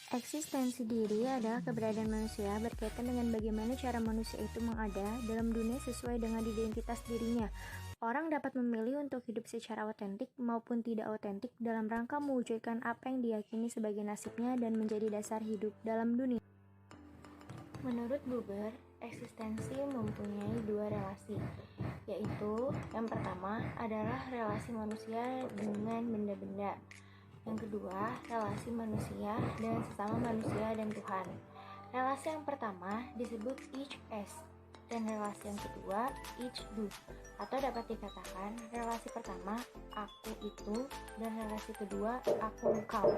Eksistensi diri adalah keberadaan manusia berkaitan dengan bagaimana cara manusia itu mengada dalam dunia sesuai dengan identitas dirinya. Orang dapat memilih untuk hidup secara otentik maupun tidak otentik dalam rangka mewujudkan apa yang diyakini sebagai nasibnya dan menjadi dasar hidup dalam dunia. Menurut Buber, eksistensi mempunyai dua relasi, yaitu yang pertama adalah relasi manusia dengan benda-benda. Yang kedua, relasi manusia dengan sesama manusia dan Tuhan. Relasi yang pertama disebut each as, dan relasi yang kedua each do. Atau dapat dikatakan relasi pertama aku itu dan relasi kedua aku engkau.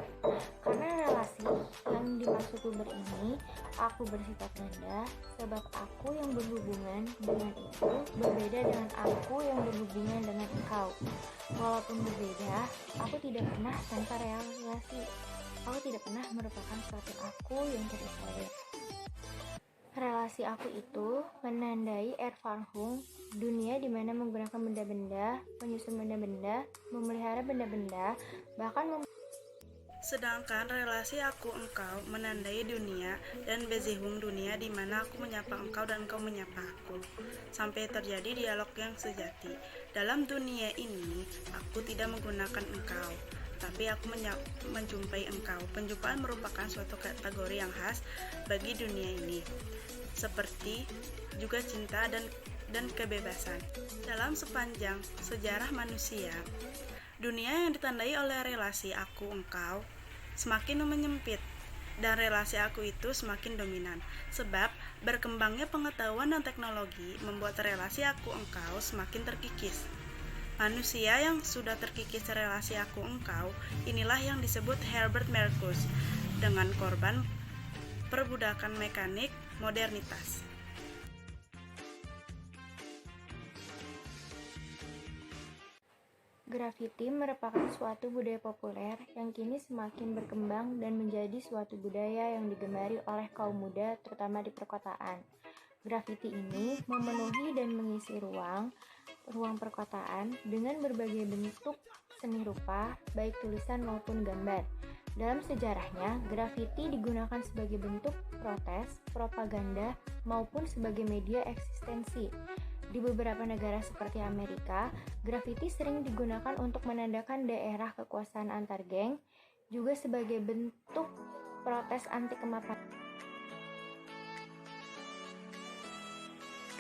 Karena relasi yang dimaksud Buber ini aku bersifat ganda, sebab aku yang berhubungan dengan itu berbeda dengan aku yang berhubungan dengan engkau. Walaupun berbeda, aku tidak pernah tanpa relasi. Aku tidak pernah merupakan suatu aku yang terisolir. Relasi aku itu menandai Erfahrung, dunia di mana menggunakan benda-benda, menyusun benda-benda, memelihara benda-benda, bahkan Sedangkan relasi aku engkau menandai dunia dan Beziehung, dunia di mana aku menyapa engkau dan engkau menyapa aku, sampai terjadi dialog yang sejati. Dalam dunia ini, aku tidak menggunakan engkau, tapi aku menjumpai engkau. Penjumpaan merupakan suatu kategori yang khas bagi dunia ini, seperti juga cinta dan kebebasan. Dalam sepanjang sejarah manusia, dunia yang ditandai oleh relasi aku-engkau semakin menyempit dan relasi aku itu semakin dominan, sebab berkembangnya pengetahuan dan teknologi membuat relasi aku-engkau semakin terkikis. Manusia yang sudah terkikis relasi aku-engkau inilah yang disebut Herbert Marcuse dengan korban perbudakan mekanik modernitas. Grafiti merupakan suatu budaya populer yang kini semakin berkembang dan menjadi suatu budaya yang digemari oleh kaum muda terutama di perkotaan. Grafiti ini memenuhi dan mengisi ruang perkotaan dengan berbagai bentuk seni rupa, baik tulisan maupun gambar. Dalam sejarahnya, grafiti digunakan sebagai bentuk protes, propaganda, maupun sebagai media eksistensi. Di beberapa negara seperti Amerika, grafiti sering digunakan untuk menandakan daerah kekuasaan antar geng, juga sebagai bentuk protes anti kemapanan.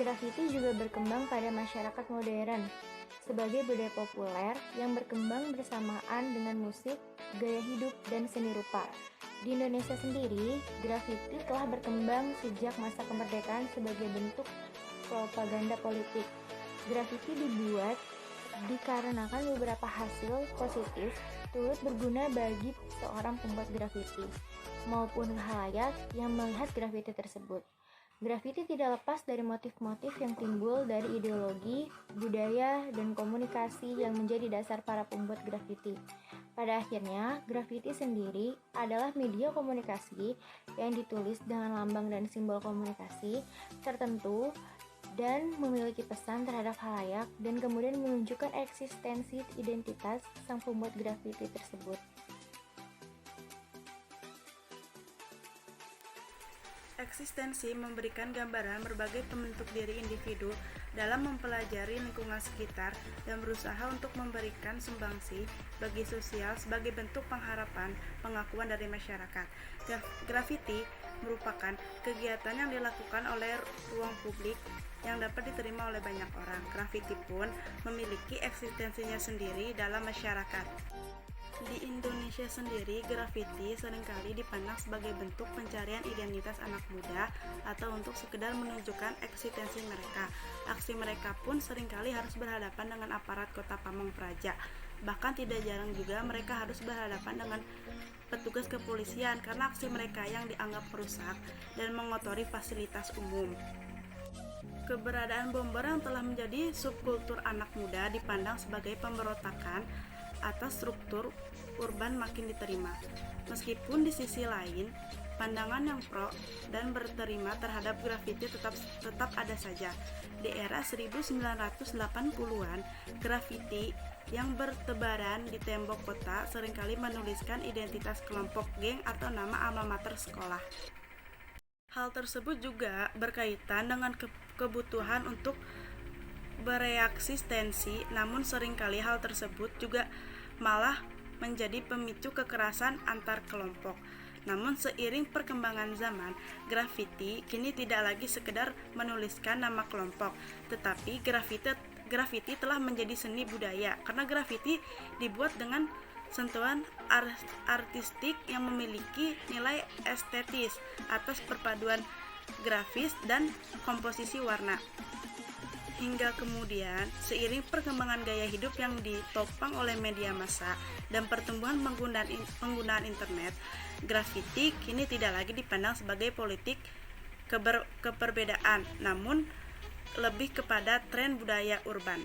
Grafiti juga berkembang pada masyarakat modern sebagai budaya populer yang berkembang bersamaan dengan musik, gaya hidup, dan seni rupa. Di Indonesia sendiri, grafiti telah berkembang sejak masa kemerdekaan sebagai bentuk propaganda politik. Grafiti dibuat dikarenakan beberapa hasil positif turut berguna bagi seorang pembuat grafiti maupun khalayak yang melihat grafiti tersebut. Grafiti tidak lepas dari motif-motif yang timbul dari ideologi, budaya, dan komunikasi yang menjadi dasar para pembuat grafiti. Pada akhirnya, grafiti sendiri adalah media komunikasi yang ditulis dengan lambang dan simbol komunikasi tertentu dan memiliki pesan terhadap khalayak dan kemudian menunjukkan eksistensi identitas sang pembuat grafiti tersebut. Eksistensi memberikan gambaran berbagai pembentuk diri individu dalam mempelajari lingkungan sekitar dan berusaha untuk memberikan sumbangsi bagi sosial sebagai bentuk pengharapan pengakuan dari masyarakat. Grafiti merupakan kegiatan yang dilakukan oleh ruang publik yang dapat diterima oleh banyak orang. Grafiti pun memiliki eksistensinya sendiri dalam masyarakat. Di Indonesia sendiri, grafiti seringkali dipandang sebagai bentuk pencarian identitas anak muda atau untuk sekedar menunjukkan eksistensi mereka. Aksi mereka pun seringkali harus berhadapan dengan aparat kota Pamong Praja. Bahkan tidak jarang juga mereka harus berhadapan dengan petugas kepolisian karena aksi mereka yang dianggap merusak dan mengotori fasilitas umum. Keberadaan bomber yang telah menjadi subkultur anak muda dipandang sebagai pemberontakan atas struktur urban makin diterima. Meskipun di sisi lain, pandangan yang pro dan berterima terhadap grafiti tetap ada saja. Di era 1980-an, grafiti yang bertebaran di tembok kota seringkali menuliskan identitas kelompok, geng, atau nama alma mater sekolah. Hal tersebut juga berkaitan dengan kebutuhan untuk bereksistensi, namun seringkali hal tersebut juga malah menjadi pemicu kekerasan antar kelompok. Namun seiring perkembangan zaman, grafiti kini tidak lagi sekedar menuliskan nama kelompok, tetapi grafiti telah menjadi seni budaya karena grafiti dibuat dengan sentuhan artistik yang memiliki nilai estetis atas perpaduan grafis dan komposisi warna. Hingga kemudian, seiring perkembangan gaya hidup yang ditopang oleh media massa dan pertumbuhan penggunaan internet, grafiti kini tidak lagi dipandang sebagai politik keperbedaan, namun lebih kepada tren budaya urban.